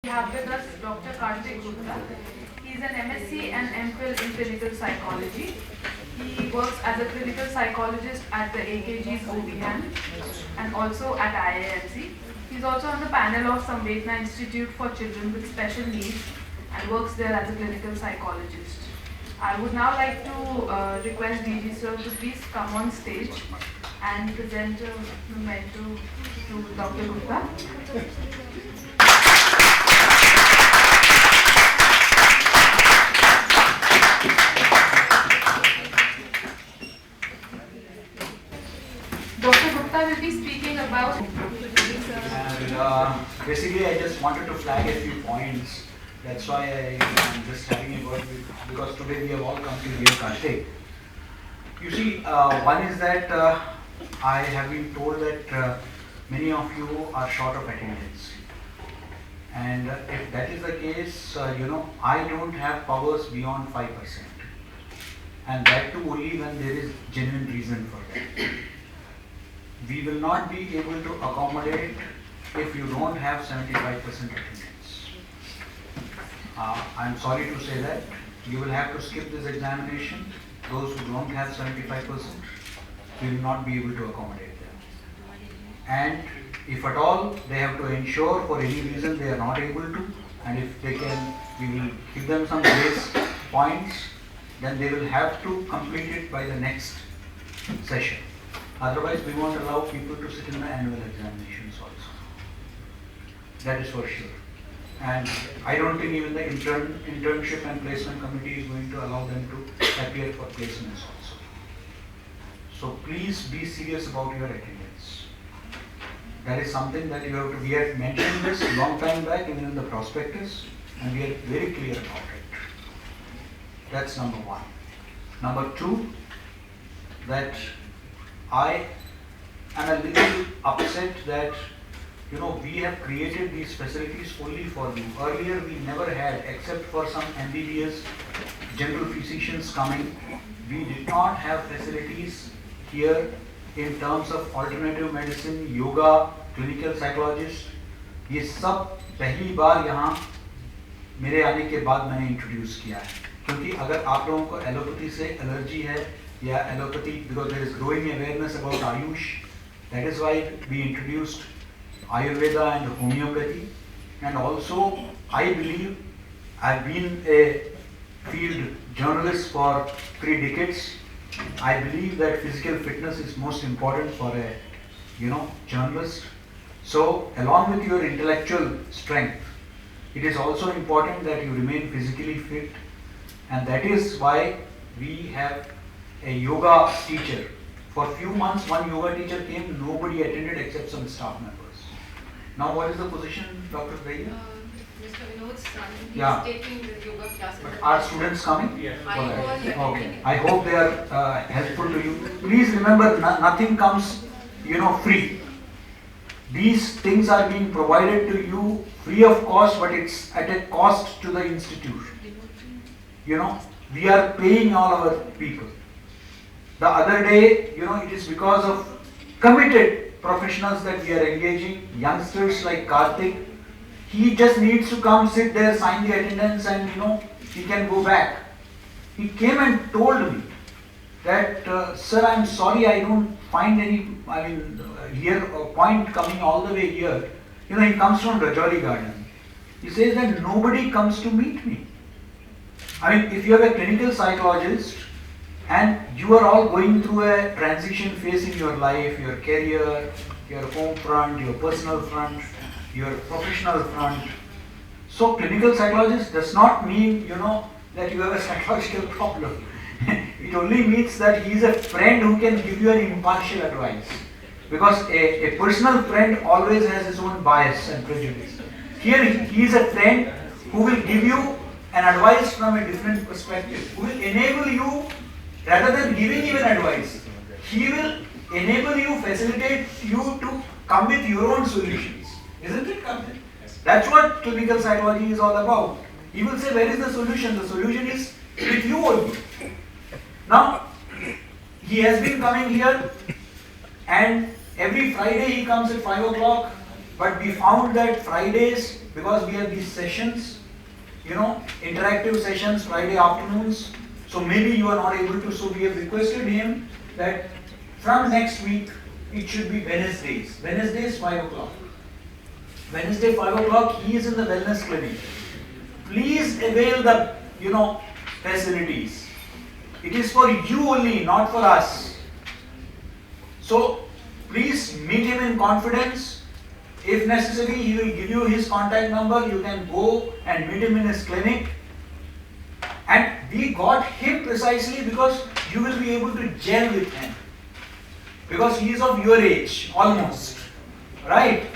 We have with us Dr. Kartik Gupta. He is an MSc and MPhil in clinical psychology. He works as a clinical psychologist at the AKG's OBN and also at IIMC. He is also on the panel of Samvetna Institute for Children with Special Needs and works there as a clinical psychologist. I would now like to request DG sir to please come on stage and present a memento to Dr. Gupta. Dr. Gupta will be speaking about. And basically, I just wanted to flag a few points. That's why I'm just having a word with, because today we have all come to hear Kartik. You see, one is that I have been told that many of you are short of attendance. And if that is the case, I don't have powers beyond 5%. And that too only when there is genuine reason for that. We will not be able to accommodate if you don't have 75% attendance. I'm sorry to say that you will have to skip this examination. Those who don't have 75%, we will not be able to accommodate them. And if at all they have to ensure for any reason they are not able to, and if they can, we will give them some grace points, then they will have to complete it by the next session. Otherwise, we won't allow people to sit in the annual examinations also. That is for sure. And I don't think even the internship and placement committee is going to allow them to appear for placements also. So please be serious about your attendance. That is something that you have to, we had mentioned this a long time back even in the prospectus, and we are very clear about it. That's number one. Number two, that I am a little upset that we have created these facilities only for you. Earlier we never had, except for some MBBS general physicians coming, we did not have facilities here in terms of alternative medicine, yoga, clinical psychologist. ये सब पहली बार यहाँ मेरे आने के बाद मैंने introduce किया है, क्योंकि अगर आप लोगों को एलोपैथी से एलर्जी है या allopathy, because there is growing awareness about Ayush, that is why we introduced Ayurveda and homeopathy. And also I believe, I've been a field journalist for 3 decades. I believe that physical fitness is most important for a journalist. So along with your intellectual strength, it is also important that you remain physically fit, and that is why we have a yoga teacher. For a few months one yoga teacher came, nobody attended except some staff members. Now what is the position, Dr. Bhaiya? Mr. Vinod's son, he Yeah. is taking the yoga classes. But are students coming? Yes. I Alright. was attending Okay. it. I hope they are helpful to you. Please remember, nothing comes, free. These things are being provided to you free of cost, but it's at a cost to the institution. We are paying all our people. The other day, it is because of committed professionals that we are engaging, youngsters like Kartik. He just needs to come, sit there, sign the attendance, and he can go back. He came and told me that, sir, I'm sorry, I don't find any, here a point coming all the way here. He comes from Rajouri Garden. He says that nobody comes to meet me. If you are a clinical psychologist and you are all going through a transition phase in your life, your career, your home front, your personal front, your professional front. So clinical psychologist does not mean, that you have a psychological problem. It only means that he is a friend who can give you an impartial advice. Because a personal friend always has his own bias and prejudice. Here he is a friend who will give you an advice from a different perspective, who will enable you, rather than giving you an advice, he will enable you, facilitate you to come with your own solutions. Isn't it, Kapil? That's what clinical psychology is all about. He will say, where is the solution? The solution is with you only. Now, he has been coming here, and every Friday he comes at 5 o'clock. But we found that Fridays, because we have these sessions, interactive sessions Friday afternoons, so maybe you are not able to, so we have requested him that from next week it should be Wednesdays. Wednesdays 5 o'clock. Wednesday 5 o'clock he is in the wellness clinic. Please avail the facilities. It is for you only, not for us. So please meet him in confidence. If necessary, he will give you his contact number. You can go and meet him in his clinic. And we got him precisely because you will be able to gel with him. Because he is of your age, almost. Right?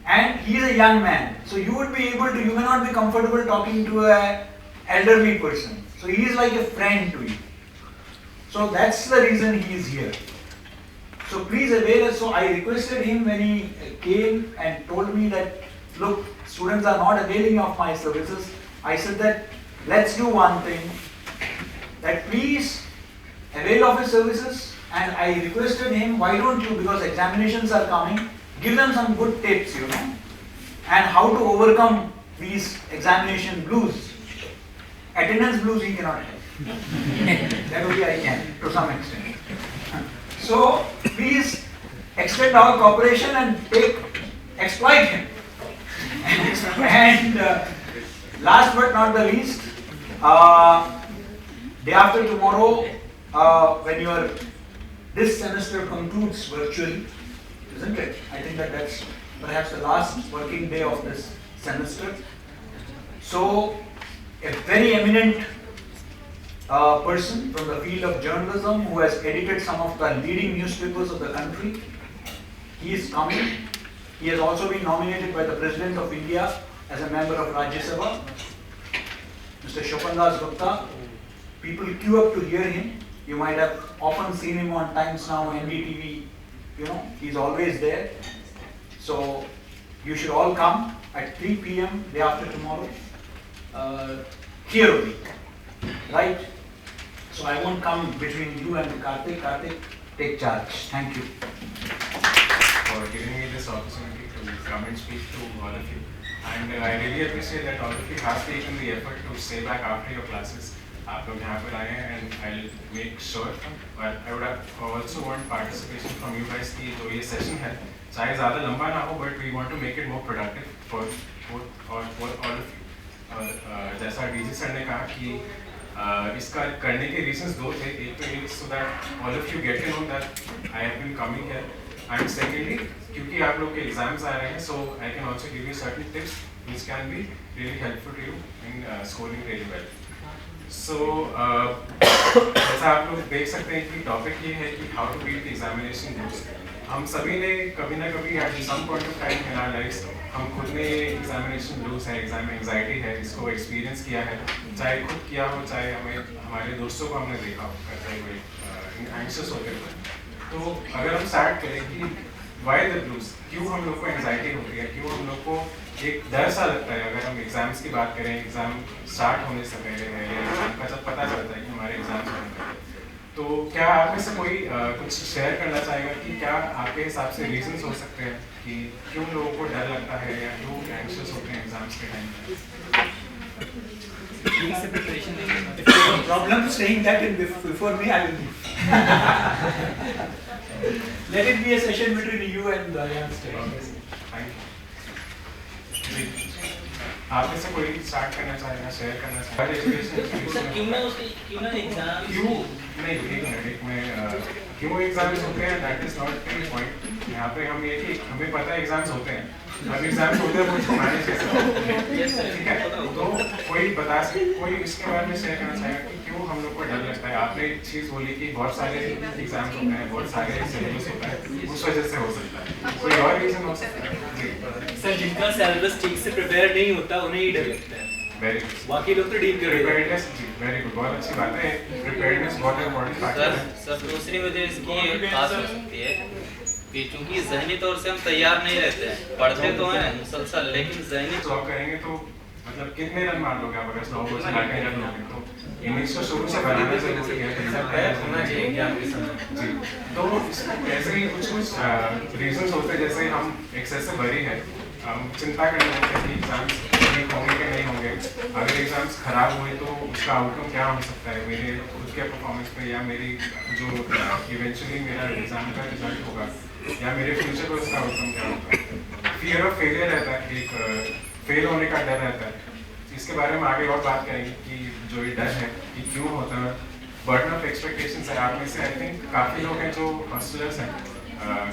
And he is a young man. So you would be able to, you may not be comfortable talking to an elderly person. So he is like a friend to you. So that's the reason he is here. So please avail us. So I requested him when he came and told me that, look, students are not availing of my services. I said that let's do one thing, that please avail of his services. And I requested him, why don't you, because examinations are coming, give them some good tips, and how to overcome these examination blues. Attendance blues he cannot have. That only I can, to some extent. So please extend our cooperation and exploit him. And last but not the least, day after tomorrow, when this semester concludes virtually, isn't it? I think that's perhaps the last working day of this semester. So a very eminent person from the field of journalism who has edited some of the leading newspapers of the country. He is coming. He has also been nominated by the President of India as a member of Rajya Sabha. Mr. Shopan Das Gupta. People queue up to hear him. You might have often seen him on Times Now, NDTV. He's always there. So you should all come at 3 p.m. day after tomorrow. Here only. Right? So I won't come between you and Karthik. Karthik, take charge. Thank you. For giving me this opportunity to come and speak to all of you. And I really appreciate that all of you have taken the effort to stay back after your classes. आप लोग यहाँ पर आए हैं and I'll make sure. But I would also want participation from you guys कि जो ये session है, चाहे ज़्यादा लंबा ना हो, but we want to make it more productive for all of you. और जैसा डीजी सर ने कहा कि इसका करने के reasons दो थे. एक तो ये so that all of you get to know that I have been coming here. And secondly, क्योंकि आप लोग के exams आ रहे हैं, so I can also give you certain tips which can be really helpful to you in scoring really well. So जैसा आप लोग देख सकते हैं कि टॉपिक ये है कि how to beat the examination blues. हम सभी ने कभी ना कभी at some point of time in our lives हम खुद ने examination blues है, exam anxiety है, इसको experience किया है, चाहे खुद किया हो, चाहे हमारे दोस्तों को हमने देखा हो करते हुए anxious होते हुए. तो अगर हम start करें कि why the blues, क्यों हम लोग को anxiety होती है, क्यों हम लोग को एक डर सा लगता है अगर हम एग्जाम्स की बात करें, एग्जाम स्टार्ट होने से पहले है या एग्जाम का जब पता चलता है कि हमारे एग्जाम्स होने हैं, तो क्या आप में से कोई कुछ शेयर करना चाहेगा कि क्या आपके हिसाब से रीजंस हो सकते हैं कि क्यों लोगों को डर लगता है या क्यों एंग्शियस होते हैं एग्जाम्स के टाइम पे? If you have a problem saying that before me, I will leave. Let it be a session between you and the youngsters. Thank you. आप में से कोई स्टार्ट करना चाहेगा, शेयर करना चाहेगा? क्यों एग्जाम्स होते हैं, that is not the point. यहाँ पे हम ये कि हमें पता है एग्जाम्स होते हैं, अब एग्जाम्स होते हैं वो मैनेज कैसे होते, ठीक है? तो कोई इसके बारे में शेयर करना चाहेगा कि क्यों हम लोग को डर लगता है? आपने एक चीज़ बोली कि बहुत सारे एग्जाम्स होते हैं, बहुत सारे सिलेबस होता है, उस वजह से हो सकता है. कोई और रीजन हो सकता है? सर, जिनका सिलेबस ठीक से प्रिपेयर नहीं होता उन्हें ही डर लगता है. Very good. बाकी लोग तो डील कर रहे हैं. प्रिपेयर्डनेस, वेरी गुड, बहुत अच्छी बात है. प्रिपेयर्डनेस बहुत इंपॉर्टेंट फैक्टर है. सर दूसरी वजह इसकी ये खास हो सकती है कि चूंकि ज़हनी तौर से हम तैयार नहीं रहते हैं, पढ़ते तो हैं मुसलसल, लेकिन ज़हनी जॉब करेंगे तो मतलब कितने रन मार लोगे आप अगर स्लो बॉल से लाके रन लोगे, तो इनिंग्स तो शुरू से बनाना जरूरी है, तैयार होना चाहिए एग्जाम के समय जी। तो ऐसे ही कुछ रीजंस होते हैं, जैसे हम एक्सेसिव वरी है, हम चिंता करने लगते हैं कि एग्जाम्स ठीक होंगे कि नहीं होंगे, अगर एग्जाम्स खराब हुए तो उसका आउटकम क्या हो सकता है मेरे खुद के परफॉर्मेंस पे, या मेरी जो इवेंचुअली मेरा एग्जाम का रिजल्ट होगा, या मेरे फ्यूचर पर उसका आउटकम क्या होगा। फियर ऑफ फेलियर रहता है, एक फेल होने का डर रहता है। इसके बारे में आगे और बात करेंगे कि जो ये डर है कि क्यों होता है। बर्डन ऑफ एक्सपेक्टेशंस है, आप में से आई थिंक काफ़ी लोग हैं जो हॉस्टलर्स हैं,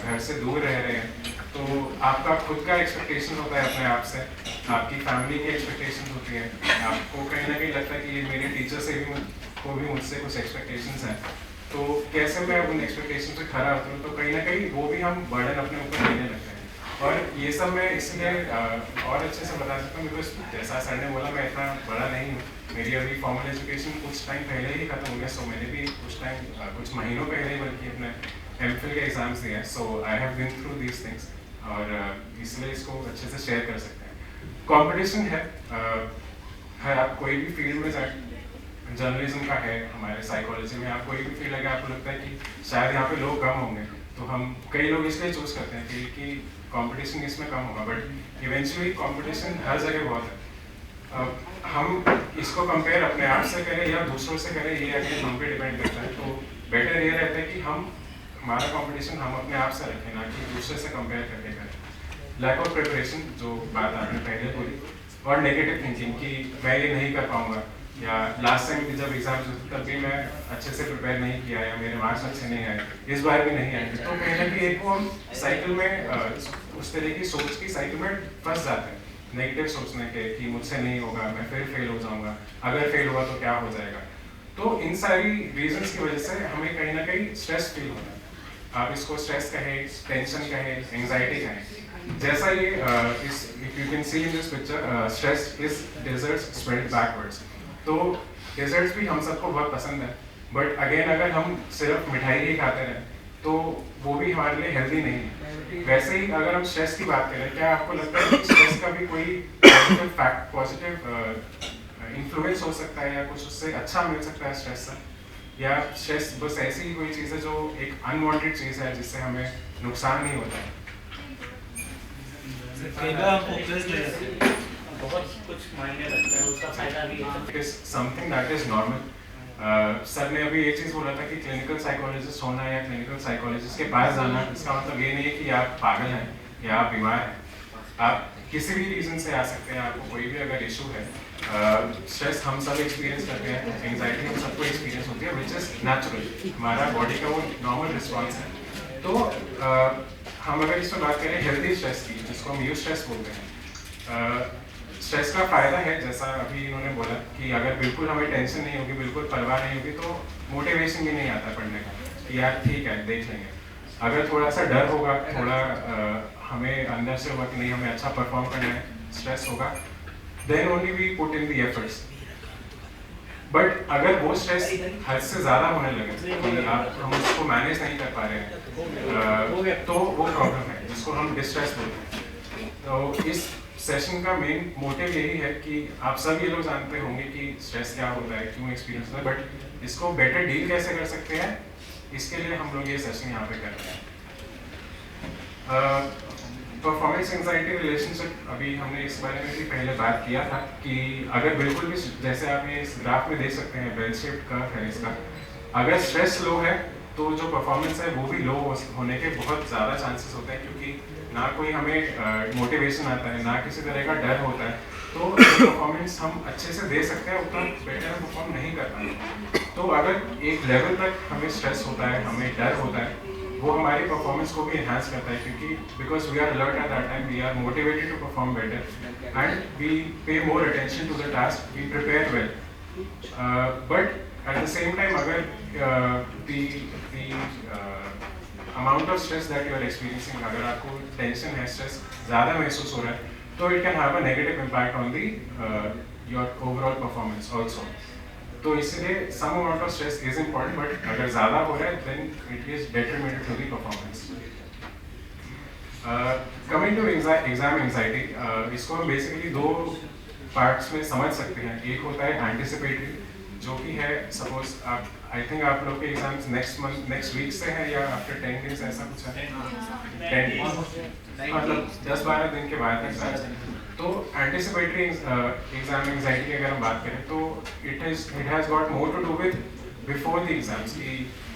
घर से दूर रह रहे हैं, तो आपका खुद का एक्सपेक्टेशन होता है अपने आप से, आपकी फैमिली की एक्सपेक्टेशन होती है, आपको कहीं ना कहीं लगता है कि ये मेरे टीचर से भी को भी मुझसे कुछ एक्सपेक्टेशंस हैं, तो कैसे मैं उन एक्सपेक्टेशन से खरा उतरूँ, तो कहीं ना कहीं वो भी हम बर्डन अपने ऊपर लेने लगते हैं। और ये सब मैं इसलिए और अच्छे से बता सकता हूँ बिकॉज जैसा सर ने बोला, मैं इतना बड़ा नहीं हूँ, मेरी अभी फॉर्मल एजुकेशन कुछ टाइम पहले ही खत्म हो गया, सो मैंने भी कुछ महीनों पहले ही बल्कि अपने एमफिल के एग्जाम्स दिए हैं, so I have been through these things, और इसलिए इसको अच्छे से शेयर कर सकते हैं। कंपटीशन है आप कोई भी फील्ड में जाए, जर्नलिज्म का है, हमारे साइकोलॉजी में आप कोई भी फील्ड है, आपको लगता है कि शायद यहाँ पे लोग कम होंगे, तो हम कई लोग इसलिए चूज करते हैं कि कंपटीशन इसमें कम होगा, बट इवेंचुअली कंपटीशन हर जगह बहुत है। हम इसको कंपेयर अपने आप से करें या दूसरों से करें, ये अगेन हम पे डिपेंड करता है, तो बेटर ये रहता है कि हमारा कंपटीशन हम अपने आप से रखें, ना कि दूसरे से कंपेयर करके करें। लैक ऑफ प्रिपरेशन, जो बात आपने पहले बोली, और नेगेटिव थिंकिंग कि मैं ये नहीं कर पाऊंगा, या लास्ट टाइम जब एग्जाम्स होते तब भी मैं अच्छे से प्रिपेयर नहीं किया, या मेरे मार्क्स अच्छे नहीं आए, इस बार भी नहीं आएंगे, तो कहीं ना कहीं एक वो हम साइकिल में उस तरह की सोच की साइकिल में फंस जाते हैं, नेगेटिव सोचने के कि मुझसे नहीं होगा, मैं फिर फेल हो जाऊंगा, अगर फेल हुआ तो क्या हो जाएगा। तो इन सारी रीजंस की वजह से हमें कहीं ना कहीं स्ट्रेस फील होता है, आप इसको स्ट्रेस कहें, टेंशन कहें, एंग्जाइटी कहें। जैसा ये if you can see in this picture, stress is deserts spread backwards, तो डेजर्ट्स भी हम सबको बहुत पसंद है, बट अगेन अगर हम सिर्फ मिठाई ही खाते रहें तो वो भी हमारे लिए हेल्दी नहीं है। वैसे ही अगर हम स्ट्रेस की बात करें, क्या आपको लगता है कि स्ट्रेस का भी कोई पॉजिटिव इन्फ्लुएंस हो सकता है, या कुछ उससे अच्छा मिल सकता है स्ट्रेस से, या स्ट्रेस बस ऐसी ही कोई चीज़ है जो एक अनवांटेड चीज़ है जिससे हमें नुकसान नहीं होता है? बहुत कुछ मायने रखता है, उसका फायदा भी है। It is something that is normal. Sir ने अभी ये चीज़ बोला था कि क्लिनिकल साइकोलॉजिस्ट होना या क्लिनिकल साइकोलॉजिस्ट के पास जाना, इसका मतलब ये नहीं है कि आप पागल हैं या आप बीमार हैं, आप किसी भी रीज़न से आ सकते हैं, आपको कोई भी अगर इशू है। स्ट्रेस हम सब एक्सपीरियंस करते हैं, एंग्जाइटी हम सबको एक्सपीरियंस होती है, विच इज़ नेचुरल, हमारा बॉडी का वो नॉर्मल रिस्पॉन्स है। तो हम अगर इसमें बात करें हेल्दी स्ट्रेस की, जिसको हम यूज स्ट्रेस बोलते हैं, स्ट्रेस का फायदा है, जैसा अभी इन्होंने बोला कि अगर बिल्कुल हमें टेंशन नहीं होगी, बिल्कुल परवाह नहीं होगी, तो मोटिवेशन भी नहीं आता पढ़ने का कि यार ठीक है देख लेंगे। अगर थोड़ा सा डर होगा, थोड़ा हमें अंदर से होगा कि नहीं हमें अच्छा परफॉर्म करना है, स्ट्रेस होगा, then only we put in the efforts. But अगर वो स्ट्रेस हद से ज़्यादा होने लगे कि हम उसको मैनेज नहीं कर पा रहे हैं, तो वो प्रॉब्लम है जिसको हम डिस्ट्रेस बोलते हैं। तो इस सेशन का मेन मोटिव यही है कि आप सब ये लोग जानते होंगे कि स्ट्रेस क्या होता है, क्यों एक्सपीरियंस होता है, बट इसको बेटर डील कैसे कर सकते हैं, इसके लिए हम लोग ये सेशन यहाँ पे कर रहे हैं। परफॉर्मेंस एंजाइटी रिलेशनशिप, अभी हमने इस बारे में भी पहले बात किया था कि अगर बिल्कुल भी, जैसे आप ये इस ग्राफ में देख सकते हैं, बेल शेप्ड कर्व है इसका, अगर स्ट्रेस लो है तो जो परफॉर्मेंस है वो भी लो होने के बहुत ज़्यादा चांसेस होते हैं, क्योंकि ना कोई हमें मोटिवेशन आता है, ना किसी तरह का डर होता है, तो परफॉर्मेंस हम अच्छे से दे सकते हैं, उतना बेटर परफॉर्म नहीं कर पाते। तो अगर एक लेवल तक हमें स्ट्रेस होता है, हमें डर होता है, वो हमारी परफॉर्मेंस को भी इन्हांस करता है, क्योंकि because we are alert at that time, we are motivated to perform better and we pay more attention to the task, we prepare well. But at the same time अगर amount of stress that you are experiencing, अगर आपको tension है, stress ज़्यादा महसूस हो रहा है, तो it can have a negative impact on the your overall performance also. तो इसलिए some amount of stress is important, but अगर ज़्यादा हो रहा है then it is detrimental to the performance. Coming to exam anxiety, इसको हम बेसिकली दो पार्ट्स में समझ सकते हैं। एक होता है एंटिसिपेटरी, जो कि है सपोज आप, आई थिंक आप लोग के एग्जाम्स नेक्स्ट वीक से है या आफ्टर 10 डेज ऐसा कुछ है, 10 मतलब 10-12 दिन के बाद एग्जाम्स। तो एंटिसिपेटरी एग्जाम एंग्जाइटी की अगर हम बात करें तो it has got more to do with before the exams कि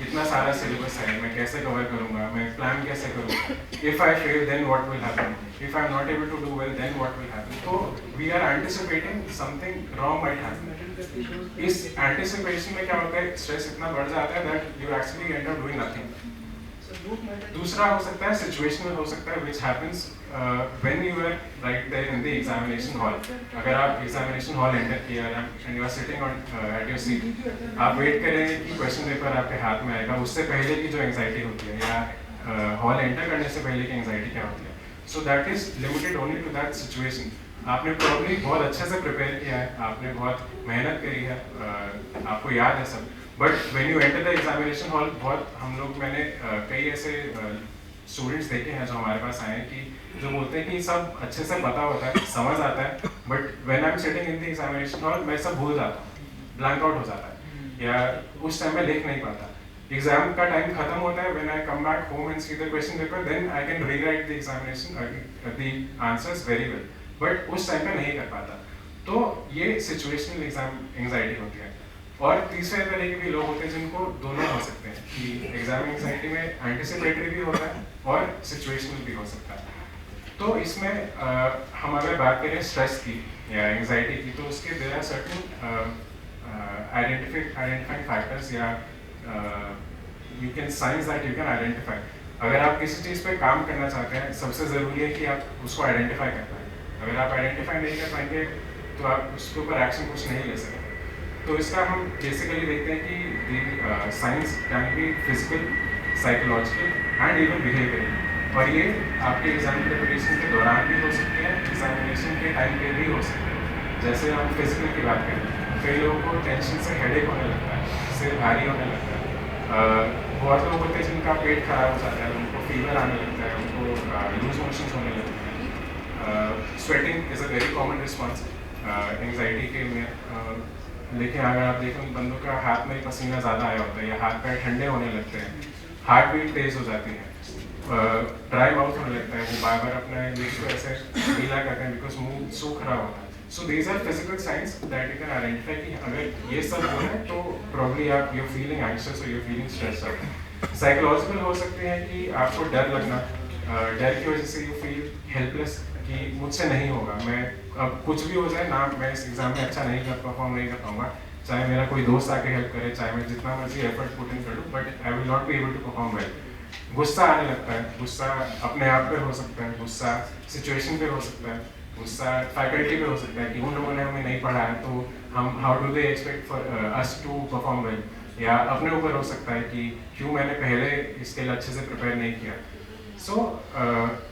इतना सारा सिलेबस है, मैं कैसे कवर करूँगा, मैं प्लान कैसे करूँगा, if I fail then what will happen, if I am not able to do well then what will happen. तो we are anticipating something wrong might happen. इस एंटिसिपेशन में क्या होता है, स्ट्रेस इतना बढ़ जाता है that you actually end up doing nothing. दूसरा हो सकता है सिचुएशनल, हो सकता है which happens when you are right there in the examination hall. अगर आप एग्जामिनेशन हॉल एंटर किया and you are sitting on at your seat, आप वेट करेंगे कि क्वेश्चन पेपर आपके हाथ में आएगा, उससे पहले की जो एंग्जाइटी होती है या हॉल एंटर करने से पहले की एंग्जाइटी क्या होती है। So that is limited only to that situation. आपने प्रॉब्ली बहुत अच्छे से प्रिपेयर किया है, आपने बहुत मेहनत करी है, आपको याद है सब, but when you enter the examination hall, बहुत हम लोग मैंने कई ऐसे स्टूडेंट्स देखे हैं जो हमारे पास आए हैं कि जो बोलते हैं कि सब अच्छे से पता होता है, समझ आता है, but when I am sitting in the examination hall मैं सब भूल जाता हूँ, ब्लैंक आउट हो जाता है या उस टाइम में लिख नहीं पाता। एग्जाम का टाइम खत्म होता है, when I come back home and see the question paper, then I can rewrite the examination the answers very well, but उस टाइम पे नहीं कर पाता। तो ये सिचुएशनल एग्जाम एंग्जाइटी होती है। और तीसरे तरह के भी लोग होते हैं जिनको दोनों हो सकते हैं कि एग्जाम एंग्जाइटी में एंटिसिपेटरी भी होता है और सिचुएशनल भी हो सकता है। तो इसमें हम अगर बात करें स्ट्रेस की या एंग्जाइटी की, तो उसके there are certain identifying factors या you can signs that you can identify. अगर आप किसी चीज़ पे काम करना चाहते हैं, सबसे ज़रूरी है कि आप उसको आइडेंटिफाई कर पाएँ। अगर आप आइडेंटिफाई नहीं कर पाएंगे तो आप उसके ऊपर एक्शन कुछ नहीं ले सकते। तो इसका हम बेसिकली देखते हैं कि the signs can be physical, psychological and even behavioural, और ये आपके एग्जाम प्रिपरेशन के दौरान भी हो सकते हैं, एग्जामिनेशन के टाइम पे भी हो सकते हैं। जैसे हम फिजिकल की बात करें, कई लोगों को टेंशन से हेडेक होने लगता है, सिर भारी होने लगता है, बहुत लोग होते हैं जिनका पेट खराब हो जाता है, उनको फीवर आने लगता है, उनको लूज मोशंस होने लगते हैं। Sweating is a very common response anxiety के में। लेकिन अगर आप देखें बंदों का हाथ में पसीना ज़्यादा आया होता है या हाथ पैर ठंडे होने लगते हैं, हार्ट बीट तेज हो जाती है, ड्राई माउथ होने लगता है, वो बार बार अपने लिप्स को ऐसे गीला करते हैं बिकॉज मुंह सूख रहा होता है। So these are physical science that you can identify कि अगर ये सब हो रहा है तो प्रॉब्ली आप यूर फीलिंग एंग्शियस और you're feeling stress out. Psychological हो सकते हैं कि आपको डर लगना, डर की वजह से यू फील हेल्पलेस कि मुझसे नहीं होगा, मैं अब कुछ भी हो जाए ना, मैं इस एग्जाम में अच्छा नहीं परफॉर्म नहीं कर पाऊंगा, चाहे मेरा कोई दोस्त आके हेल्प करे, चाहे मैं जितना मर्जी एफर्ट पुट इन करूँ, but I will not be able to perform well. गुस्सा आने लगता है, गुस्सा अपने आप पे हो सकता है, गुस्सा सिचुएशन पे हो सकता है, गुस्सा फैकल्टी पे हो सकता है कि उन लोगों ने हमें नहीं पढ़ाया तो हम how do they expect for us to perform well, या अपने ऊपर हो सकता है कि क्यों मैंने पहले इसके लिए अच्छे से प्रिपेयर नहीं किया। So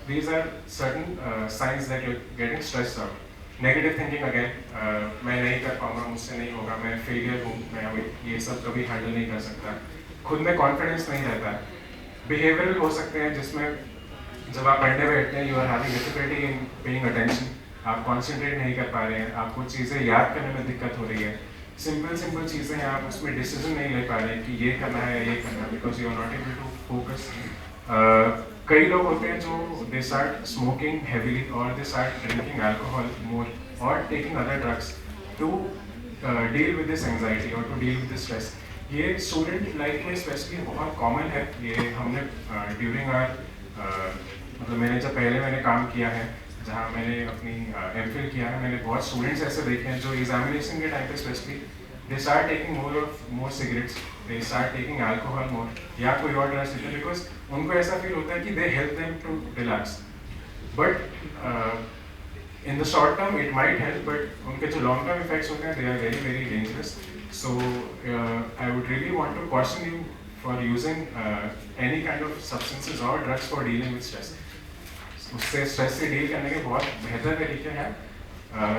these are certain signs that you're getting stressed out. Negative thinking again, मैं नहीं कर पाऊंगा, मुझसे नहीं होगा, मैं फेलियर हूँ, मैं अभी ये सब कभी हैंडल नहीं कर सकता, खुद में कॉन्फिडेंस नहीं रहता। बिहेवियरल हो सकते हैं जिसमें जब आप पढ़ने बैठते हैं, you are having difficulty in paying attention, आप कॉन्सेंट्रेट नहीं कर पा रहे हैं, आपको चीज़ें याद करने में दिक्कत हो रही है, सिंपल चीज़ें हैं, आप उसमें डिसीजन नहीं ले पा रहे कि ये करना है ये करना है, because you are not able to focus. कई लोग होते हैं जो दे स्टार्ट स्मोकिंग हेवीली और they start drinking alcohol more और taking other drugs to deal with this anxiety और to deal with this stress. ये स्टूडेंट लाइफ में स्पेशली बहुत कॉमन है। ये हमने ड्यूरिंग आवर मतलब मैंने काम किया है, जहाँ मैंने अपनी एमफिल किया है, मैंने बहुत स्टूडेंट्स ऐसे देखे हैं जो एग्जामिनेशन के टाइम पे specially they start taking more cigarettes, they start taking alcohol more या कोई और ड्रग्स लेते हैं, बिकॉज उनको ऐसा फील होता है कि they help them to relax, but in the short term it might help, but उनके जो लॉन्ग टर्म इफेक्ट्स होते हैं they are very very dangerous. So I would really want to caution you for using any kind of substances और drugs for dealing with stress. उससे stress से deal करने के बहुत बेहतर तरीके हैं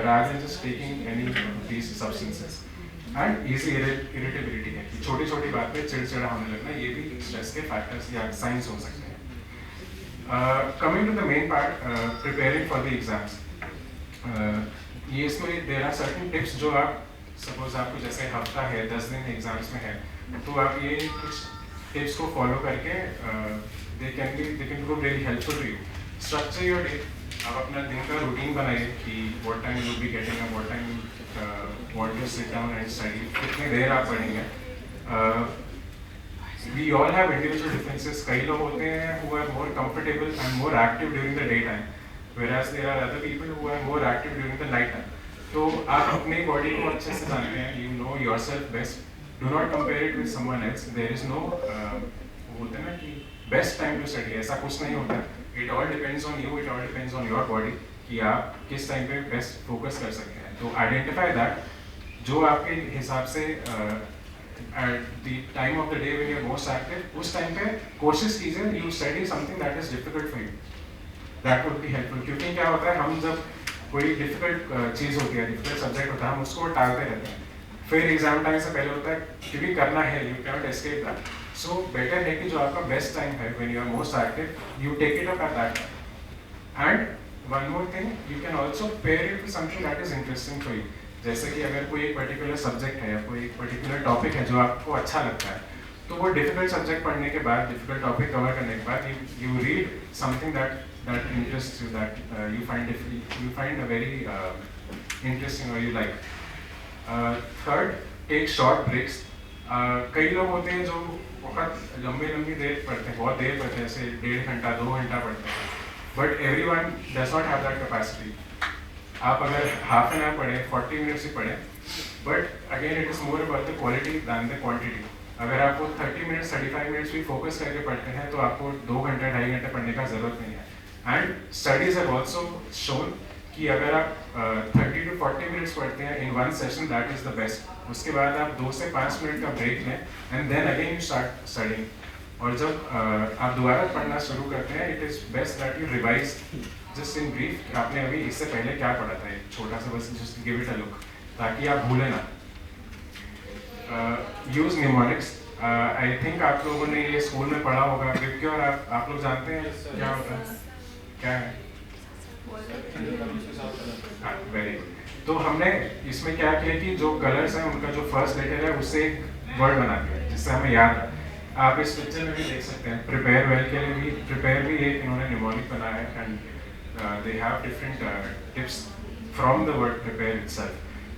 rather than just taking any of these substances। And easy irritability है कि छोटी छोटी बात पे चिड़चिड़ा होने लगना, ये भी स्ट्रेस के फैक्टर्स या साइंस हो सकते हैं। Coming to the main part, preparing for the exams. ये इसमें देर आर सर्टेन टिप्स जो आप सपोज आपको जैसे हफ्ता है 10 दिन एग्जाम्स में है तो आप ये कुछ टिप्स को फॉलो करके they can prove really helpful to you. Structure your day. आप अपना दिन का रूटीन बनाइए कि what time you be getting up, what time want to sit down and study, कितनी देर आप पढ़ेंगे. We all have individual differences. कई लोग होते हैं who are more comfortable and more active during the daytime, whereas there are other people who are more active during the night time. तो आप अपनी बॉडी को अच्छे से जानते हैं, you know yourself best. Do not compare it with someone else. There is no बोलते हैं ना कि best time to study. ऐसा कुछ नहीं होता. It all depends on you. It all depends on your body कि आप किस टाइम पे best focus कर सकते हैं. तो identify that. जो आपके हिसाब से at the time of the day when you are most active, उस time पे कोशिश कीजिए you study something that is difficult for you. That would be helpful. क्योंकि क्या होता है हम जब कोई difficult चीज़ होती है, difficult subject होता है, हम उसको टालते रहते हैं. फिर एग्जाम टाइम से पहले होता है क्योंकि करना है, you cannot escape that. So better है कि जो आपका best time है when you are most active, you take it up at that time. And one more thing, you can also pair it with something that is interesting for you. जैसे कि अगर कोई एक पर्टिकुलर सब्जेक्ट है या कोई एक पर्टिकुलर टॉपिक है जो आपको अच्छा लगता है तो वो डिफिकल्ट सब्जेक्ट पढ़ने के बाद, डिफिकल्ट टॉपिक कवर करने के बाद you read something that interests you, that you find a very interesting और you like. Third, take short breaks. कई लोग होते हैं जो बहुत लंबी देर पढ़ते हैं, बहुत देर पढ़ते हैं, जैसे 1.5 घंटा 2 घंटा पढ़ते हैं, but everyone does not have that capacity. आप अगर हाफ एन आवर पढ़ें, 40 मिनट्स ही पढ़ें, but again it is more about the quality than the quantity. अगर आप वो 30 मिनट्स 35 मिनट्स भी फोकस करके पढ़ते हैं तो आपको 2 घंटे 2.5 घंटे पढ़ने का ज़रूरत नहीं है. And studies have also shown कि अगर आप 30 to 40 मिनट्स पढ़ते हैं in one session, that is the best. उसके बाद आप 2 से 5 मिनट का ब्रेक लें and then again you start studying. और जब आप दोबारा पढ़ना शुरू करते हैं, it is best that you revise just in brief आपने अभी इससे पहले क्या पढ़ा था, एक छोटा सा बस just give it a look ताकि आप भूलें ना. Use mnemonics. आई थिंक आप लोगों ने ये स्कूल में पढ़ा होगा, क्योंकि और आप लोग जानते हैं क्या होता है, क्या है? Very good. तो हमने इसमें क्या किया कि जो कलर्स हैं उनका जो फर्स्ट लेटर है उससे एक वर्ड बना दिया जिससे हमें याद है. आप इस पिक्चर में भी देख सकते हैं. प्रिपेयर वेल के लिए भी प्रिपेयर भी एक इन्होंने निमोनिक बनाया है and they have different tips from the word prepare itself.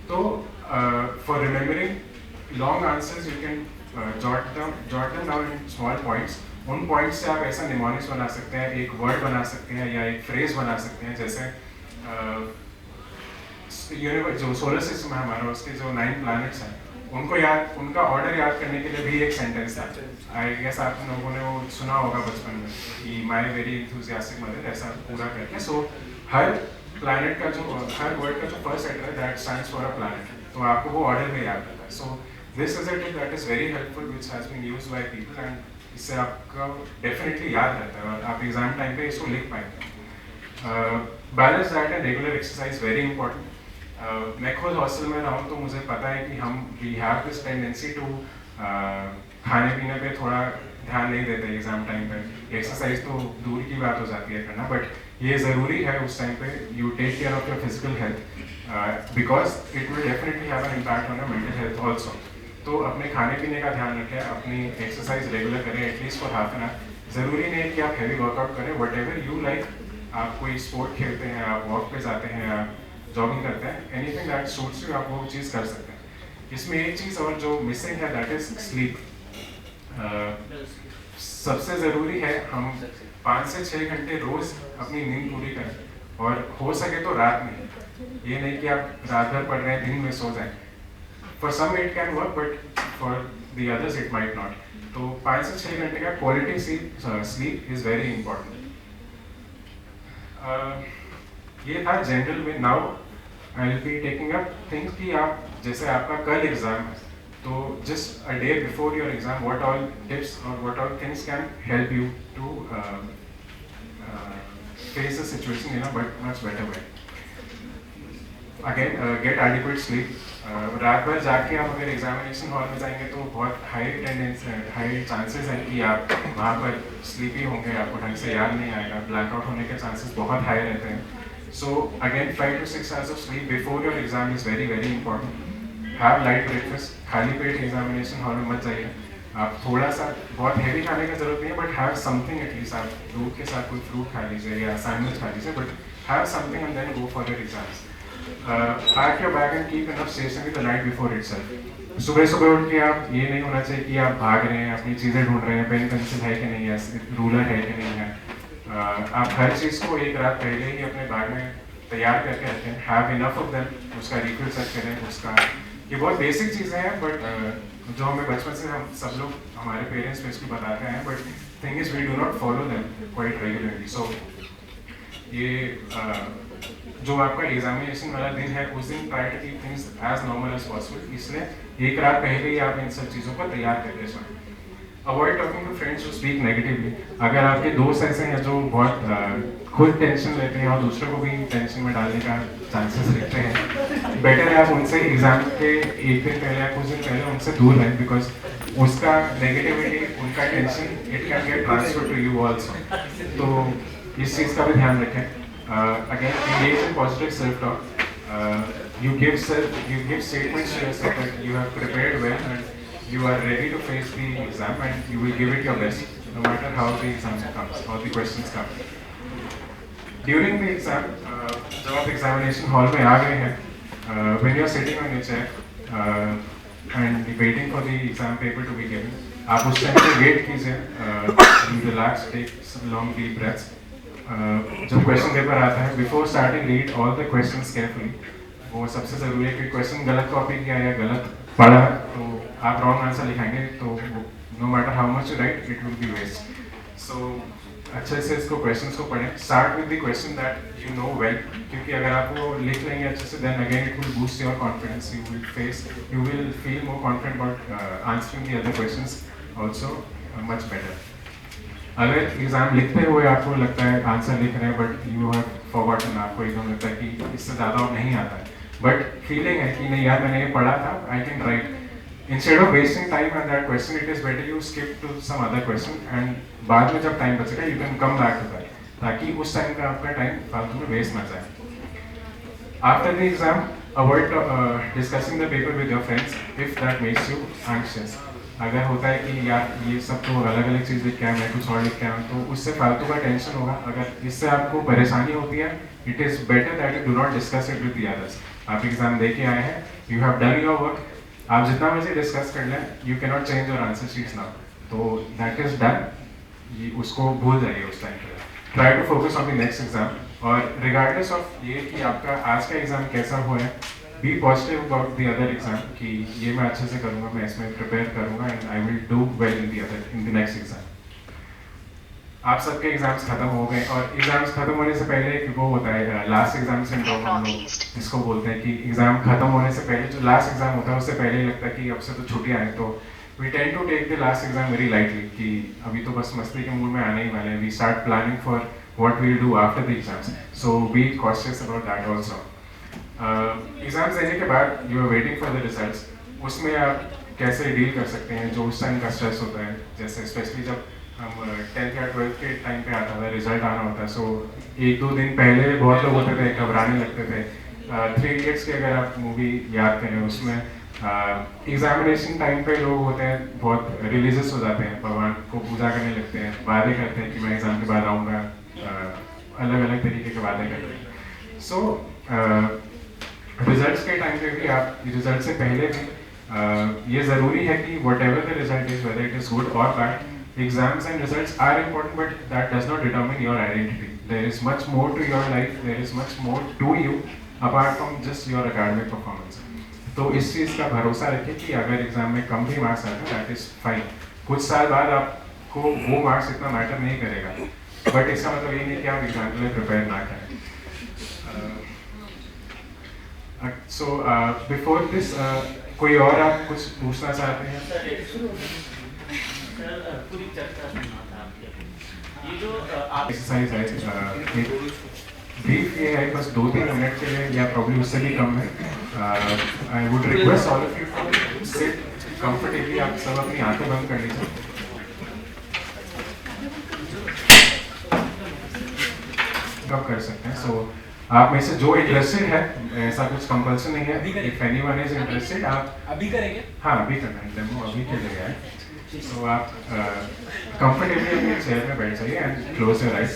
So for remembering long answers you can jot them down in small points. उन points से आप ऐसा mnemonics बना सकते हैं, एक word बना सकते हैं या एक phrase बना सकते हैं. जैसे जो सोलर सिस्टम है हमारा, उसके जो 9 planets हैं उनको याद, उनका ऑर्डर याद करने के लिए भी एक सेंटेंस है. आई गेस आप लोगों ने वो सुना होगा बचपन में कि माई वेरी इंथुजियास्टिक मदर, ऐसा पूरा करके. सो हर प्लैनेट का जो, हर वर्ड का जो फर्स्ट लेटर है that stands for a planet, तो आपको वो ऑर्डर में याद रहता है. So this is a tip that is very helpful which has been used by people and इससे आपका डेफिनेटली याद रहता है और आप एग्जाम टाइम पे इसको लिख पाएंगे. Balance diet and regular exercise very important. मैं खुद हॉस्टल में रहा हूँ तो मुझे पता है कि हम we have this tendency to खाने पीने पे थोड़ा ध्यान नहीं देते एग्जाम टाइम पे. एक्सरसाइज तो दूर की बात हो जाती है करना, बट ये ज़रूरी है उस टाइम पे. You take care of your physical health because it will definitely have an impact on your mental health also. तो अपने खाने पीने का ध्यान रखें, अपनी एक्सरसाइज रेगुलर करें at least for half an hour. ज़रूरी नहीं है कि आप हैवी वर्कआउट करें, वट एवर यू लाइक. आप कोई स्पोर्ट खेलते हैं, आप वॉक पे जाते हैं, आप जॉगिंग करते हैं, एनीथिंग दैट सूट्स यू, आप वो चीज़ कर सकते हैं. इसमें एक चीज़ और जो मिसिंग है दैट इज स्लीप. सबसे ज़रूरी है हम 5 से 6 घंटे रोज़ अपनी नींद पूरी करें और हो सके तो रात में. ये नहीं कि आप रात भर पढ़ रहे हैं दिन में सो जाएं. For some it can work but for the others it might not. तो 5 से 6 घंटे का quality sleep is very important. ये था जनरल में. Now I will be taking up things कि आप जैसे आपका कल एग्जाम है तो just a day before your exam what all tips और what all things can help you to face the situation in a much better way. Again get adequate sleep. रात भर जाग के आप अगर एग्जामिनेशन हॉल में जाएंगे तो बहुत हाई चांसेस हैं कि आप वहाँ पर स्लीपी होंगे, आपको ढंग से याद नहीं आएगा, ब्लैकआउट होने के चांसेस बहुत हाई रहते हैं. So again, 5 to 6 hours of sleep before your exam is very very important. Have light breakfast. खाली पेट एग्जामिनेशन हॉल में मत जाइए. आप थोड़ा सा बहुत हैवी खाने की जरूरत नहीं है, बट हैव समथिंग एटलीस्ट. आप दूध के साथ कोई फ्रूट खा लीजिए या सैंडविच खा लीजिए, but have something and then go for your exams. Pack your bag and keep enough stationery the night before itself. सुबह सुबह उठ के आप ये नहीं होना चाहिए कि आप भाग रहे हैं, अपनी चीज़ें ढूंढ रहे हैं, पेन पेंसिल है कि नहीं है, रूलर है कि नहीं है. आप हर चीज़ को एक रात पहले ही अपने बैग में तैयार करके रखें. Have enough of them. उसका रिफिल सेट करें. उसका ये बहुत बेसिक चीज़ें हैं, बट जो हमें बचपन से हम सब लोग हमारे पेरेंट्स बेसिकली बताते हैं, but thing is we do not follow them quite regularly. So ये जो आपका एग्जामिनेशन वाला दिन है उस दिन try to keep things as normal as possible. इसलिए एक रात पहले ही आप इन सब चीज़ों को तैयार करके सोएं. अवॉइड टॉकिंग टू फ्रेंड्स जो स्पीक नेगेटिवली. अगर आपके दोस्त ऐसे हैं जो बहुत खुद टेंशन लेते हैं और दूसरों को भी टेंशन में डालने का चांसेस रहते हैं, बेटर है आप उनसे एग्जाम के एक दिन पहले या कुछ दिन पहले उनसे दूर रहें, बिकॉज उसका नेगेटिविटी, उनका tension, it can get transfer to you also. तो इस चीज़ का भी ध्यान रखें. Again, engage in positive self-talk. You give statements to yourself that you have prepared well and you are ready to face the exam and you will give it your best, no matter how the exam comes or the questions come. During the exam, जब आप examination hall में आ गए हैं, when you are sitting on your chair and waiting for the exam paper to be given, आप उस time पे wait कीजिए. You relax, take some long deep breaths. जब क्वेश्चन पेपर आता है, before starting read all the questions carefully. वो सबसे ज़रूरी है कि क्वेश्चन गलत कॉपी किया या गलत पढ़ा तो आप रॉन्ग आंसर लिखाएंगे तो no matter how much you write it will be waste. So अच्छे से इसको क्वेश्चंस को पढ़ें. Start with the question that you know well, क्योंकि अगर आप वो लिख लेंगे अच्छे से then again it will boost your confidence. You will feel more confident about answering the other questions also much better. अगर एग्जाम लिखते हुए आपको लगता है आंसर लिख रहे हैं बट यू हैव फॉरगॉटन, आपको एकदम लगता है कि इससे ज़्यादा और नहीं आता है, बट फीलिंग है कि नहीं यार मैंने ये पढ़ा था, I can write. Instead of wasting time on that question, it is better you skip to some other question and बाद में जब टाइम बचेगा you can come back to that, ताकि उस टाइम का आपका टाइम फालतू में वेस्ट ना जाए. After the exam, avoid discussing the paper with your friends if that makes you anxious. अगर होता है कि यार ये सब तो अलग अलग चीज़ लिख के आया, मैं कुछ और लिख के आया, तो उससे फालतू का टेंशन होगा. अगर इससे आपको परेशानी होती है, it is better that you do not discuss it with the others. आप एग्जाम दे के आए हैं, you have done your work, आप जितना मर्जी डिस्कस कर लें, you can not change your answer sheets now. तो दैट इज़ डन. ये उसको भूल जाइए उस टाइम पर. Try to focus on the next exam. और रिगार्डलेस ऑफ ये कि आपका आज का एग्जाम कैसा हुआ है, be positive about the other exam कि ये मैं अच्छे से करूँगा, मैं इसमें प्रिपेयर करूँगा and I will do well in the next exam. आप सबके एग्जाम्स खत्म हो गए और एग्जाम्स खत्म होने से पहले एक वो होता है लास्ट एग्जाम सिंड्रोम, हम लोग इसको बोलते हैं कि एग्जाम खत्म होने से पहले जो लास्ट एग्जाम होता है उससे पहले ही लगता है कि अब से तो छुट्टियाँ हैं. तो we tend to take the last exam very lightly कि अभी तो बस मस्ती के मूड में आने ही वाले हैं. We start planning for what we'll do after the exams. So be cautious about that also. Exams देने के बाद you are waiting for the results. उसमें आप कैसे डील कर सकते हैं जो उस टाइम का स्ट्रेस होता है, जैसे स्पेशली जब हम 10th या 12th के टाइम पे आता था, रिजल्ट आना होता है. सो 1-2 दिन पहले बहुत लोग होते थे घबराने लगते थे. 3 Idiots की अगर आप मूवी याद करें, उसमें एग्जामिनेशन टाइम पे लोग होते हैं बहुत रिलीजियस हो जाते हैं, भगवान को पूजा करने लगते हैं, वादे करते हैं कि मैं एग्जाम के बाद आऊँगा, अलग अलग तरीके के वादे करते हैं. सो रिजल्ट्स के टाइम पे भी आप रिजल्ट से पहले भी ये ज़रूरी है कि whatever the result is, whether it is good और bad, exams and results are important but that does not determine your identity. There is much more to your life, there is much more to you apart from just your academic performance. तो इस चीज़ का भरोसा रखिए कि अगर exam में कम भी marks आते हैं दैट इज़ फाइन. कुछ साल बाद आपको वो मार्क्स इतना मैटर नहीं करेगा, बट इसका मतलब ये नहीं कि आप एग्जाम के लिए प्रिपेयर ना करें. So before this, कोई और आप कुछ पूछना चाहते हैं? पूरी चर्चा सुनना था आपके. ये जो एक्सरसाइज है, ब्रीफ ये है बस 2-3 मिनट के लिए या प्रॉब्लम उससे भी कम है. I would request all of you to sit comfortably. आप सब अपनी आंखें बंद कर लीजिए. कब कर सकते हैं. सो आप में से जो इंटरेस्टेड है, ऐसा कुछ कंपल्सन नहीं है, इफ एनीवन इज इंटरेस्टेड आप अभी करेंगे? हाँ अभी करना है, डेमो अभी के लिए है, तो आप कंफर्टेबली अपने चेयर में बैठ जाइए एंड क्लोज योर आइज।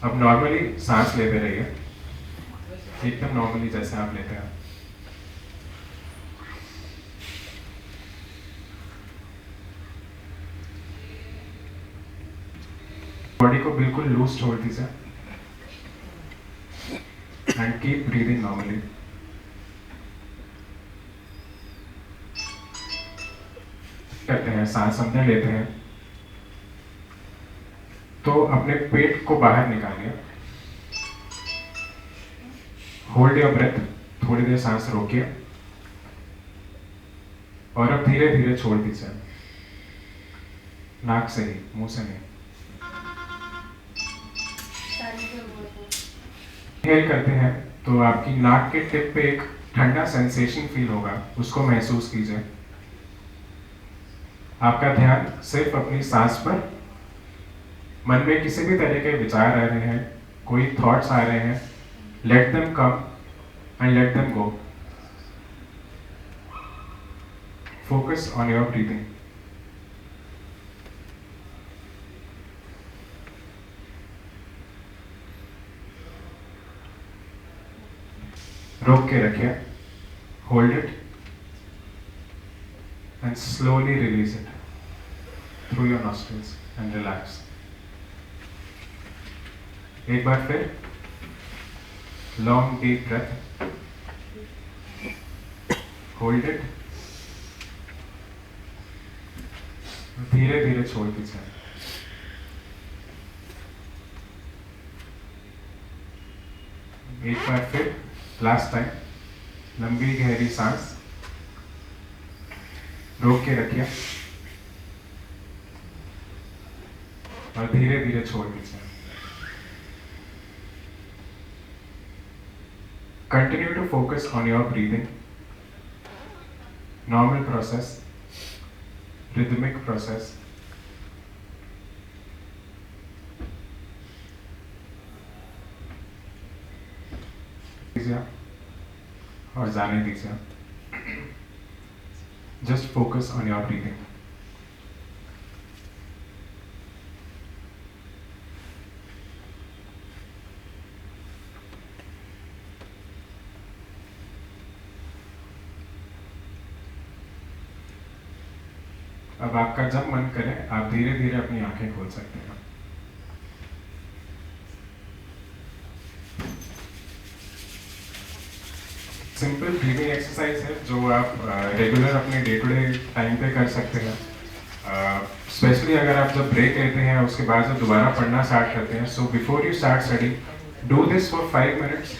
अब नॉर्मली सांस लेते रहिए, एकदम नॉर्मली जैसे आप लेते हैं। बॉडी को बिल्कुल लूज छोड़ दीजिए एंड कीप ब्रीदिंग नॉर्मली। करते हैं, सांस अंदर लेते हैं तो अपने पेट को बाहर निकालिए, होल्ड योर ब्रेथ, थोड़ी देर सांस रोकिए और अब धीरे धीरे छोड़ दीजिए, नाक से ही, मुंह से नहीं। इनहेल करते हैं तो आपकी नाक के टिप पे एक ठंडा सेंसेशन फील होगा, उसको महसूस कीजिए। आपका ध्यान सिर्फ अपनी सांस पर, मन में किसी भी तरह के विचार आ रहे हैं, कोई थॉट्स आ रहे हैं, let them come and let them go. Focus on your breathing. रोक के रखिए, hold it and slowly release it through your nostrils and relax. एक बार फिर long deep breath, hold it, धीरे धीरे छोड़ दीजिए। एक बार फिर लास्ट टाइम, लंबी गहरी सांस, रोक के रखिए और धीरे धीरे छोड़ दीजिए। Continue to focus on your breathing, normal process, rhythmic process. और जाने दीजिए, just focus on your breathing. अब आपका जब मन करे आप धीरे धीरे अपनी आंखें खोल सकते हैं। सिंपल ब्रीदिंग एक्सरसाइज है जो आप रेगुलर अपने डे टू डे टाइम पे कर सकते हैं, स्पेशली अगर आप जब ब्रेक लेते हैं उसके बाद जब दोबारा पढ़ना स्टार्ट करते हैं। So before you start studying do this for 5 minutes.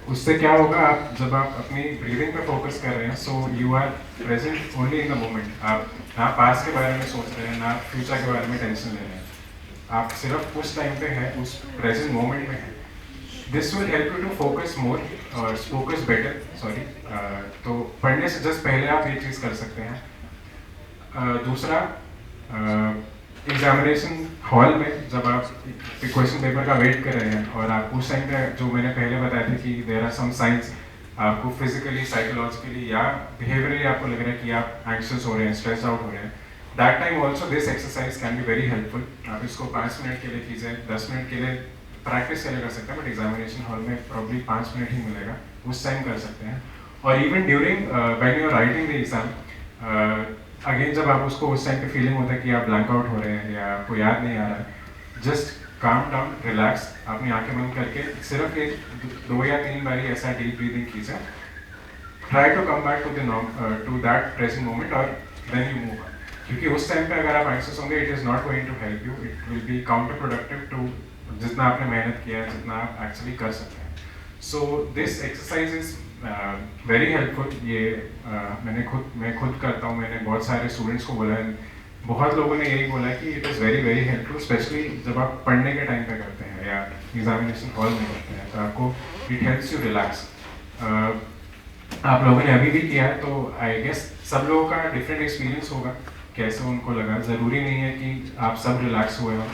उससे क्या होगा, आप जब आप अपनी ब्रीदिंग पे फोकस कर रहे हैं, so you are present only in the moment. आप ना पास्ट के बारे में सोच रहे हैं ना फ्यूचर के बारे में टेंशन ले रहे हैं, आप सिर्फ उस टाइम पे हैं, उस प्रेजेंट मोमेंट में हैं। This will help you to focus more और फोकस बेटर, सॉरी। तो पढ़ने से जस्ट पहले आप ये चीज़ कर सकते हैं। दूसरा, एग्जामिनेशन हॉल में जब आप क्वेश्चन पेपर का वेट कर रहे हैं और आप उस टाइम पे, जो मैंने पहले बताया था कि देयर आर सम साइंस, आपको फिजिकली, साइकोलॉजिकली या बिहेवियरली आपको लग रहा है कि आप एंग्शियस हो रहे हैं, स्ट्रेस आउट हो रहे हैं, that time also this exercise can be very helpful. आप इसको 5 मिनट के लिए कीजिए, 10 मिनट के लिए प्रैक्टिस के लिए कर सकते हैं, बट एग्जामिनेशन हॉल में प्रॉब्ली 5 मिनट ही मिलेगा, उस टाइम कर सकते हैं। और even during when you are writing the exam, again जब आप उसको उस टाइम पे फीलिंग होता है कि आप ब्लैंक आउट हो रहे हैं या आपको याद नहीं आ रहा है, जस्ट काम डाउन, रिलैक्स, अपनी आंखें बंद करके सिर्फ एक 2 या 3 बारी ऐसा डीप ब्रीदिंग कीजिए। Try to come back to that present moment और देन यू मूव। क्योंकि उस टाइम पे अगर आप एंग्शियस होंगे, it is not going to help you, it will be counter productive to जितना आपने मेहनत किया है, जितना आप एक्चुअली कर सकते हैं। So this exercise is very helpful. ये मैं खुद करता हूँ, मैंने बहुत सारे स्टूडेंट्स को बोला है, बहुत लोगों ने यही बोला है कि it is very very helpful, specially जब आप पढ़ने के टाइम पे करते हैं या एग्जामिनेशन हॉल में करते हैं, तो आपको इट हेल्प्स यू रिलैक्स। आप लोगों ने अभी भी किया है तो आई गेस सब लोगों का डिफरेंट एक्सपीरियंस होगा। कैसे उनको लगा. ज़रूरी नहीं है कि आप सब रिलैक्स हुए हो,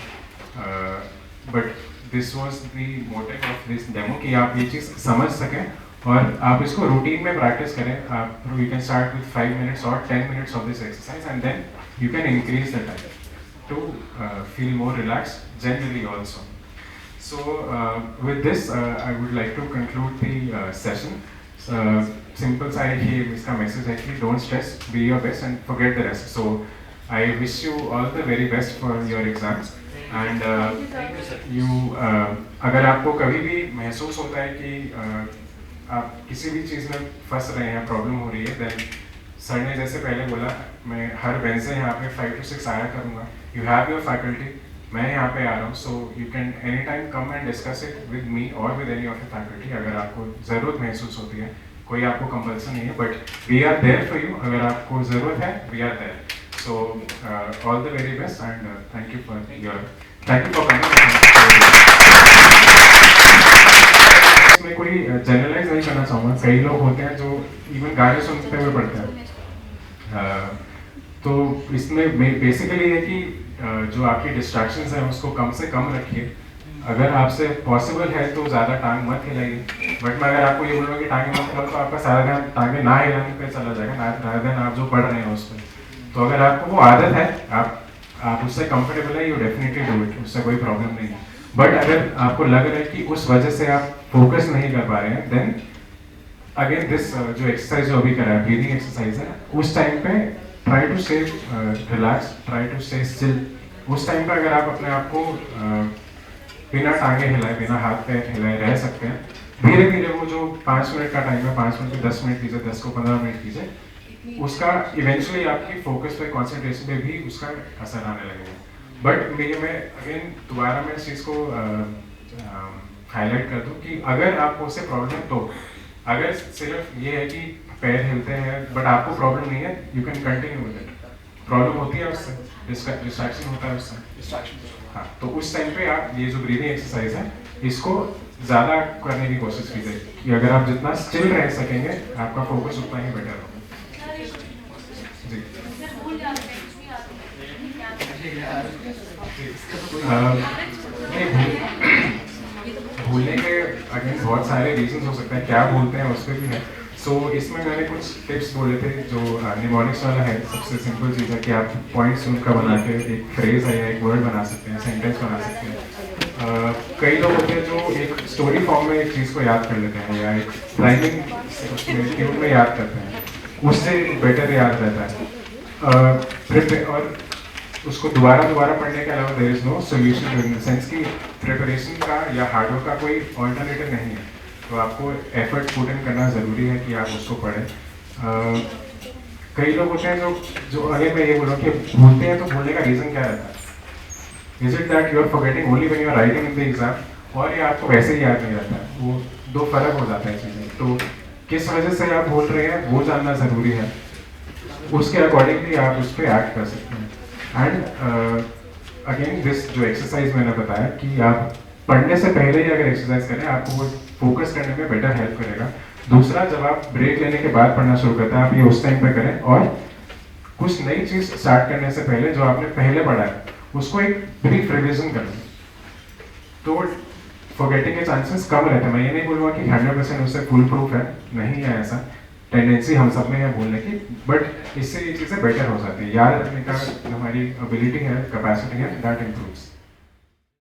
but this was the motive of this demo कि आप ये चीज़ समझ सकें और आप इसको रूटीन में प्रैक्टिस करें. आप you can start with 5 minutes or 10 minutes of this exercise and then you can increase the time to feel more relaxed generally also. So with this I would like to conclude the session. Simple सा ही इसका message है कि don't stress, be your best and forget the rest. So I wish you all the very best for your exams and अगर आपको कभी भी महसूस होता है कि आप किसी भी चीज़ में फंस रहे हैं, प्रॉब्लम हो रही है, देन सर ने जैसे पहले बोला मैं हर वेडनेसडे यहाँ पे 5 to 6 आया करूँगा. यू हैव योर फैकल्टी, मैं यहाँ पे आ रहा हूँ, so you can any time come and discuss it with me और with any of your faculty. अगर आपको ज़रूरत महसूस होती है, कोई आपको कंपल्सन नहीं है, but we are there for you. अगर आपको ज़रूरत है, we are there. So all the very best and thank you for coming. इसमें कोई जनरलाइज नहीं करना चाहूँगा. कई लोग होते हैं जो इवन गाने सुनते हुए पढ़ते हैं, तो इसमें बेसिकली है कि जो आपकी डिस्ट्रैक्शंस हैं उसको कम से कम रखिए. अगर आपसे पॉसिबल है तो ज़्यादा टांग मत हिलाइए, बट मैं अगर आपको ये बोलूँगा कि टांगे मत हिलाओ तो आपका सारा ध्यान टांगे ना हिलाने पे चला जाएगा, rather than आप जो पढ़ रहे हैं उस पर. तो अगर आपको वो आदत है, आप उससे कंफर्टेबल है, यू डेफिनेटली डू इट, उससे कोई प्रॉब्लम नहीं है. बट अगर आपको लग रहा है कि उस वजह से आप फोकस नहीं कर पा रहे हैं, देन अगेन दिस जो एक्सरसाइज जो अभी करा है, ब्रीदिंग एक्सरसाइज है, उस टाइम पे try to stay relax, try to stay still. उस टाइम पे अगर आप अपने आप को बिना टांगे हिलाए, बिना हाथ पैर हिलाए रह सकते हैं, धीरे धीरे वो जो 5 मिनट का टाइम है, 5 मिनट से 10 मिनट कीजिए, 10 को 15 मिनट कीजिए, उसका इवेंचुअली आपकी फोकस पे, कॉन्सेंट्रेशन पे भी उसका असर आने लगेगा. बट मैं अगेन दोबारा मैं इस चीज़ को हाईलाइट कर दूँ कि अगर आपको उससे प्रॉब्लम है, तो अगर सिर्फ ये है कि पैर हिलते हैं बट आपको प्रॉब्लम नहीं है, you can continue with it. Problem होती है उससे, डिस्ट्रैक्शन होता है उससे, हाँ, तो उस टाइम पे आप ये जो ब्रीदिंग एक्सरसाइज है इसको ज़्यादा करने की कोशिश कीजिए कि अगर आप जितना स्टिल रह सकेंगे आपका फोकस उतना ही बेटर होगा. जी भूलने के अगेन बहुत सारे रीजंस हो सकते हैं, क्या भूलते हैं उस पर भी है. सो इसमें मैंने कुछ टिप्स बोले थे. जो निमोनिक्स वाला है, सबसे सिंपल चीज़ है कि आप पॉइंट्स उनका बना के एक फ्रेज है या एक वर्ड बना सकते हैं, सेंटेंस बना सकते हैं. कई लोग होते हैं जो एक स्टोरी फॉर्म में एक चीज़ को याद कर लेते हैं या एक राइमिंग ट्यून में याद करते हैं, उससे बेटर याद रहता है. और उसको दोबारा पढ़ने के अलावा there is no solution in the sense कि प्रिपरेशन का या हार्डवर्क का कोई ऑल्टरनेटिव नहीं है. तो आपको एफर्ट पुट इन करना ज़रूरी है कि आप उसको पढ़ें. कई लोग होते हैं जो अगर मैं ये बोल रहा हूँ कि भूलते हैं, तो भूलने का रीज़न क्या रहता है? Is it that you are forgetting only when you are writing in the exam, और ये आपको वैसे ही याद नहीं रहता है? वो दो फर्क हो जाता है चीज़ें. तो किस वजह से आप भूल रहे हैं वो जानना ज़रूरी है. उसके अकॉर्डिंगली आप उस पर एक्ट कर सकते हैं. एंड अगेन दिस जो एक्सरसाइज मैंने बताया कि आप पढ़ने से पहले ही अगर एक्सरसाइज करें, आपको वो फोकस करने में बेटर हेल्प करेगा. दूसरा, जब आप ब्रेक लेने के बाद पढ़ना शुरू करते हैं, आप ये उस टाइम पे करें. और कुछ नई चीज़ स्टार्ट करने से पहले जो आपने पहले पढ़ा है उसको एक ब्रीफ रिविजन करें, तो फॉरगेटिंग के चांसेस कम रहते हैं. मैं ये नहीं बोलूँगा कि 100% उससे फुल प्रूफ है, नहीं है ऐसा. टेंडेंसी हम सब में है भूलने की, बट इससे ये चीज़ें बेटर हो जाती है. याद रखने का हमारी एबिलिटी है, कैपेसिटी है, दैट इम्प्रूव्स.